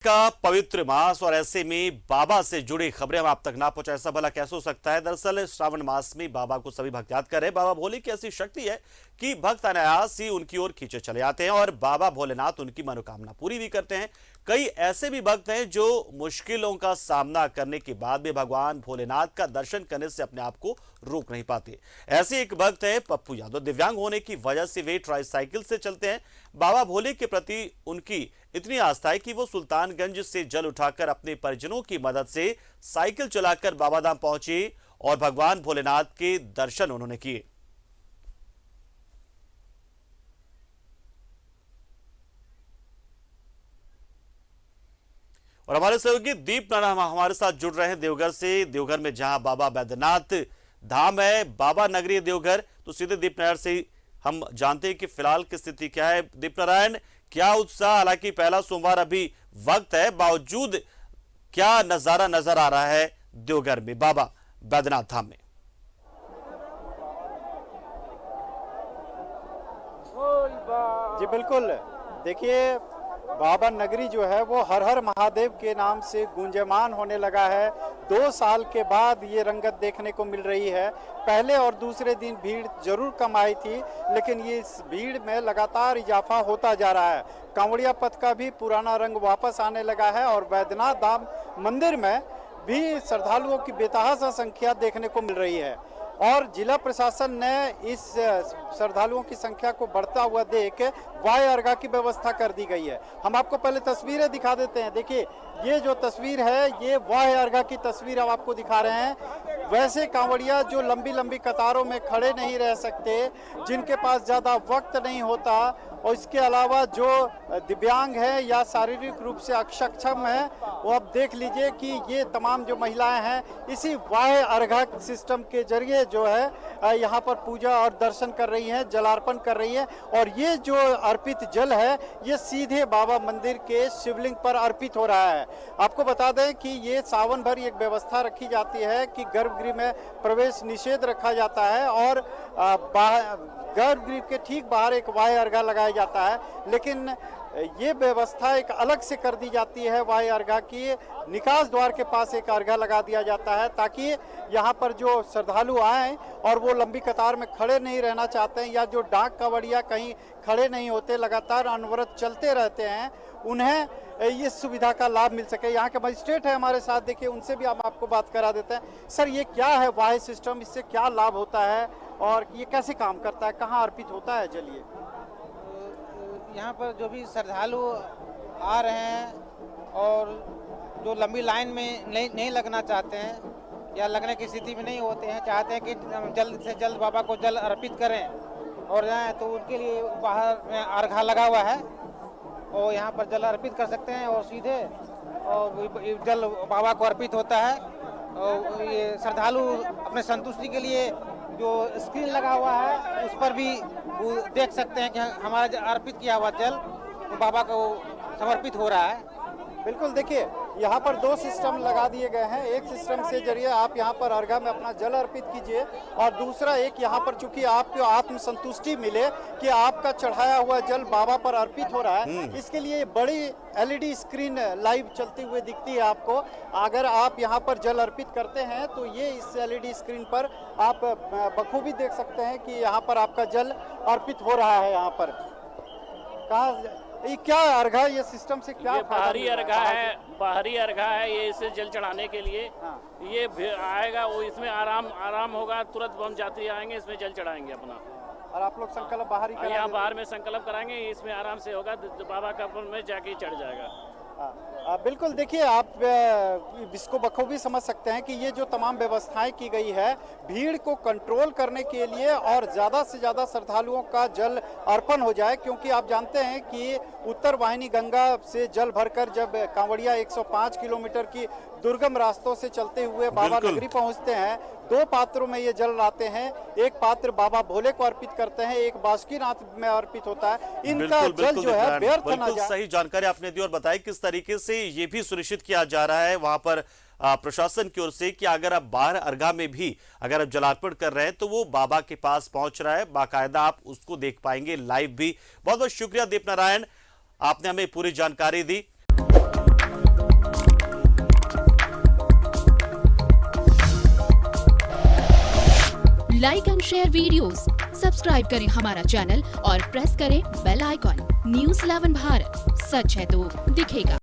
का पवित्र मास और ऐसे में बाबा से जुड़ी खबरें हम आप तक ना पहुंचाए, ऐसा भला कैसे हो सकता है। दरअसल श्रावण मास में बाबा को सभी भक्त याद कर रहे हैं। बाबा भोले की ऐसी शक्ति है कि भक्त अनायास ही उनकी ओर खींचे चले आते हैं और बाबा भोलेनाथ उनकी मनोकामना पूरी भी करते हैं। कई ऐसे भी भक्त हैं जो मुश्किलों का सामना करने के बाद भी भगवान भोलेनाथ का दर्शन करने से अपने आप को रोक नहीं पाते। ऐसे एक भक्त है पप्पू यादव। दिव्यांग होने की वजह से वे ट्राईसाइकिल से चलते हैं। बाबा भोले के प्रति उनकी इतनी आस्था है कि वो सुल्तानगंज से जल उठाकर अपने परिजनों की मदद से साइकिल चलाकर बाबाधाम पहुंचे और भगवान भोलेनाथ के दर्शन उन्होंने किए। और हमारे सहयोगी दीप नारायण हमारे साथ जुड़ रहे हैं देवघर से। देवघर में जहां बाबा बैद्यनाथ धाम है, बाबा नगरी देवघर, तो सीधे दीप नारायण से हम जानते हैं कि फिलहाल की स्थिति क्या है। दीप नारायण, क्या उत्साह, हालांकि पहला सोमवार अभी वक्त है, बावजूद क्या नजारा नजर आ रहा है देवघर में बाबा बैद्यनाथ धाम में? जी बिल्कुल, देखिए बाबा नगरी जो है वो हर हर महादेव के नाम से गुंजयमान होने लगा है। 2 साल के बाद ये रंगत देखने को मिल रही है। पहले और दूसरे दिन भीड़ जरूर कम आई थी, लेकिन ये इस भीड़ में लगातार इजाफा होता जा रहा है। कांवड़िया पथ का भी पुराना रंग वापस आने लगा है और बैद्यनाथ धाम मंदिर में भी श्रद्धालुओं की बेतहाशा संख्या देखने को मिल रही है और जिला प्रशासन ने इस श्रद्धालुओं की संख्या को बढ़ता हुआ देख वाय अर्घा की व्यवस्था कर दी गई है। हम आपको पहले तस्वीरें दिखा देते हैं। देखिए, ये जो तस्वीर है ये वाय अर्घा की तस्वीर हम आपको दिखा रहे हैं। वैसे कांवड़िया जो लंबी लंबी कतारों में खड़े नहीं रह सकते, जिनके पास ज़्यादा वक्त नहीं होता और इसके अलावा जो दिव्यांग है या शारीरिक रूप से अक्षम है, वो अब देख लीजिए कि ये तमाम जो महिलाएं हैं इसी वाय अर्घा सिस्टम के जरिए जो है यहाँ पर पूजा और दर्शन कर रही हैं, जलार्पण कर रही हैं। और ये जो अर्पित जल है ये सीधे बाबा मंदिर के शिवलिंग पर अर्पित हो रहा है। आपको बता दें कि ये सावन भर एक व्यवस्था रखी जाती है कि गर्भगृह में प्रवेश निषेध रखा जाता है और गर्भगृह के ठीक बाहर एक वाय अर्घा लगाया जाता है, लेकिन ये व्यवस्था एक अलग से कर दी जाती है। वाय अर्घा की निकास द्वार के पास एक अर्घा लगा दिया जाता है ताकि यहाँ पर जो श्रद्धालु आए और वो लंबी कतार में खड़े नहीं रहना चाहते हैं या जो डाक कांवड़िया कहीं खड़े नहीं होते, लगातार अनवरत चलते रहते हैं, उन्हें इस सुविधा का लाभ मिल सके। यहाँ के मजिस्ट्रेट है हमारे साथ, देखिए उनसे भी हम आपको बात करा देते हैं। सर, ये क्या है वाय सिस्टम, इससे क्या लाभ होता है और ये कैसे काम करता है, कहाँ अर्पित होता है? चलिए, यहाँ पर जो भी श्रद्धालु आ रहे हैं और जो लंबी लाइन में नहीं लगना चाहते हैं या लगने की स्थिति में नहीं होते हैं, चाहते हैं कि जल्द से जल्द बाबा को जल अर्पित करें और जाएं, तो उनके लिए बाहर में अर्घा लगा हुआ है और यहाँ पर जल अर्पित कर सकते हैं और सीधे और जल बाबा को अर्पित होता है। और ये श्रद्धालु अपने संतुष्टि के लिए जो स्क्रीन लगा हुआ है उस पर भी वो देख सकते हैं कि हमारा जो अर्पित किया हुआ जल वो बाबा को समर्पित हो रहा है। बिल्कुल, देखिए यहाँ पर 2 सिस्टम लगा दिए गए हैं। एक सिस्टम से जरिए आप यहाँ पर अर्घा में अपना जल अर्पित कीजिए और दूसरा एक यहाँ पर चूंकि आपको आत्मसंतुष्टि मिले कि आपका चढ़ाया हुआ जल बाबा पर अर्पित हो रहा है, इसके लिए बड़ी LED स्क्रीन लाइव चलती हुई दिखती है आपको। अगर आप यहाँ पर जल अर्पित करते हैं तो ये इस LED स्क्रीन पर आप बखूबी देख सकते हैं कि यहाँ पर आपका जल अर्पित हो रहा है। यहाँ पर कहाँ ये क्या अर्घा, ये सिस्टम से क्या? ये बाहरी अर्घा है, ये इसे जल चढ़ाने के लिए। हाँ। ये आएगा, वो इसमें आराम होगा, तुरंत बम यात्री आएंगे, इसमें जल चढ़ाएंगे अपना। और आप लोग संकल्प बाहर ही यहाँ बाहर में संकल्प कराएंगे, इसमें आराम से होगा, बाबा का में जाके चढ़ जाएगा। बिल्कुल, देखिए आप इसको बखूबी समझ सकते हैं कि ये जो तमाम व्यवस्थाएं की गई है भीड़ को कंट्रोल करने के लिए और ज़्यादा से ज़्यादा श्रद्धालुओं का जल अर्पण हो जाए, क्योंकि आप जानते हैं कि उत्तर वाहिनी गंगा से जल भरकर जब कांवड़िया 105 किलोमीटर की दुर्गम रास्तों से चलते हुए बाबा नगरी पहुंचते हैं, 2 पात्रों में ये जल लाते हैं। एक पात्र बाबा भोले को अर्पित करते हैं, एक बासुकीनाथ में अर्पित होता है। इनका जल जो है व्यर्थ न जाए। सही जानकारी आपने दी और बताई किस तरीके से ये भी सुनिश्चित किया जा रहा है वहां पर प्रशासन की ओर से कि अगर आप बाहर अर्घा में भी अगर आप जलार्पण कर रहे हैं तो वो बाबा के पास पहुंच रहा है, बाकायदा आप उसको देख पाएंगे लाइव भी। बहुत बहुत शुक्रिया दीप नारायण, आपने हमें पूरी जानकारी दी। Like and share videos, subscribe करें हमारा चैनल और प्रेस करें बेल आइकॉन। News 11 भारत, सच है तो दिखेगा।